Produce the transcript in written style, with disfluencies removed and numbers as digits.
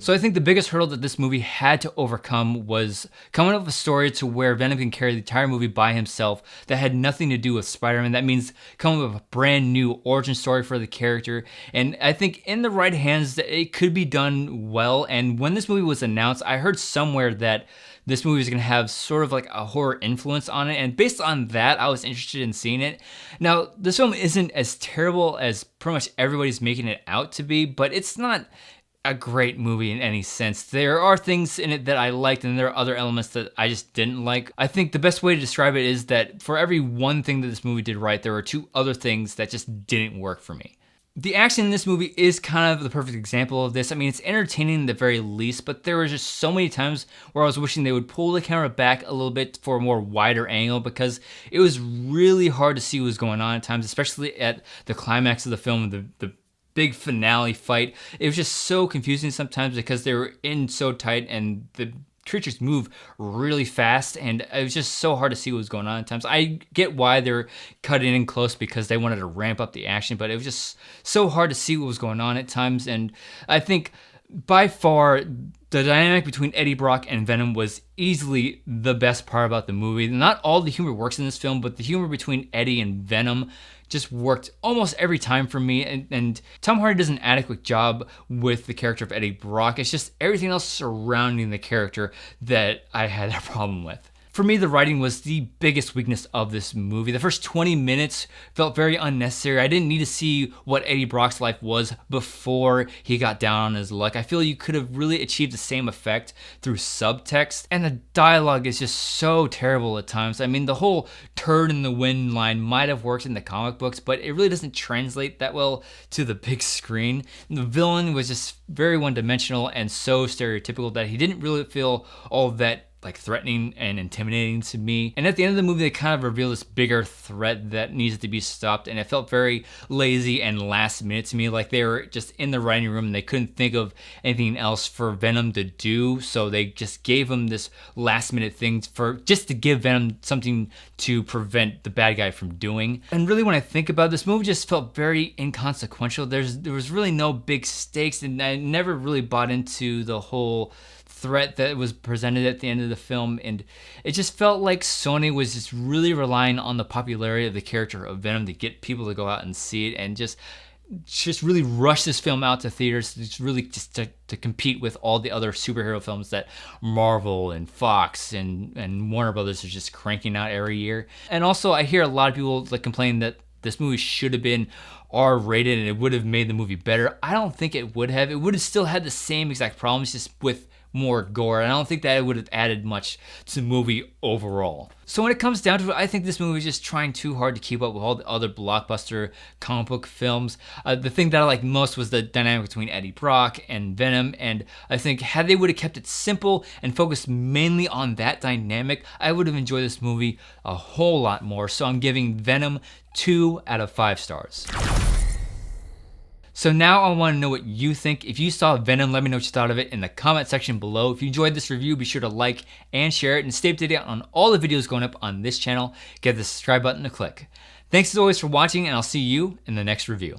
So I think the biggest hurdle that this movie had to overcome was coming up with a story to where Venom can carry the entire movie by himself that had nothing to do with Spider-Man. That means coming up with a brand new origin story for the character. And I think in the right hands, it could be done well. And when this movie was announced, I heard somewhere that this movie is going to have sort of like a horror influence on it. And based on that, I was interested in seeing it. Now, this film isn't as terrible as pretty much everybody's making it out to be, but it's not a great movie in any sense. There are things in it that I liked, and there are other elements that I just didn't like. I think the best way to describe it is that for every one thing that this movie did right, there were two other things that just didn't work for me. The action in this movie is kind of the perfect example of this. I mean, it's entertaining at the very least, but there were just so many times where I was wishing they would pull the camera back a little bit for a more wider angle, because it was really hard to see what was going on at times, especially at the climax of the film, the big finale fight. It was just so confusing sometimes because they were in so tight and the creatures move really fast, and it was just so hard to see what was going on at times. I get why they're cutting in close because they wanted to ramp up the action, but it was just so hard to see what was going on at times. And I think by far the dynamic between Eddie Brock and Venom was easily the best part about the movie. Not all the humor works in this film, but the humor between Eddie and Venom just worked almost every time for me. And Tom Hardy does an adequate job with the character of Eddie Brock. It's just everything else surrounding the character that I had a problem with. For me, the writing was the biggest weakness of this movie. The first 20 minutes felt very unnecessary. I didn't need to see what Eddie Brock's life was before he got down on his luck. I feel you could have really achieved the same effect through subtext. And the dialogue is just so terrible at times. I mean, the whole turd in the wind line might have worked in the comic books, but it really doesn't translate that well to the big screen. And the villain was just very one-dimensional and so stereotypical that he didn't really feel all that like threatening and intimidating to me. And at the end of the movie, they kind of reveal this bigger threat that needs to be stopped, and it felt very lazy and last minute to me, like they were just in the writing room and they couldn't think of anything else for Venom to do, so they just gave him this last minute thing for just to give Venom something to prevent the bad guy from doing. And really, when I think about it, this movie just felt very inconsequential. There was really no big stakes, and I never really bought into the whole threat that was presented at the end of the film, and it just felt like Sony was just really relying on the popularity of the character of Venom to get people to go out and see it, and just really rush this film out to theaters, to compete with all the other superhero films that Marvel and Fox and Warner Brothers are just cranking out every year. And also, I hear a lot of people like complain that this movie should have been R-rated and it would have made the movie better. I don't think it would have. It would have still had the same exact problems, just with more gore. And I don't think that it would have added much to the movie overall. So when it comes down to it, I think this movie is just trying too hard to keep up with all the other blockbuster comic book films. The thing that I liked most was the dynamic between Eddie Brock and Venom, and I think had they would have kept it simple and focused mainly on that dynamic, I would have enjoyed this movie a whole lot more. So I'm giving Venom 2 out of 5 stars. So now I want to know what you think. If you saw Venom, let me know what you thought of it in the comment section below. If you enjoyed this review, be sure to like and share it, and stay up to date on all the videos going up on this channel. Give the subscribe button a click. Thanks as always for watching, and I'll see you in the next review.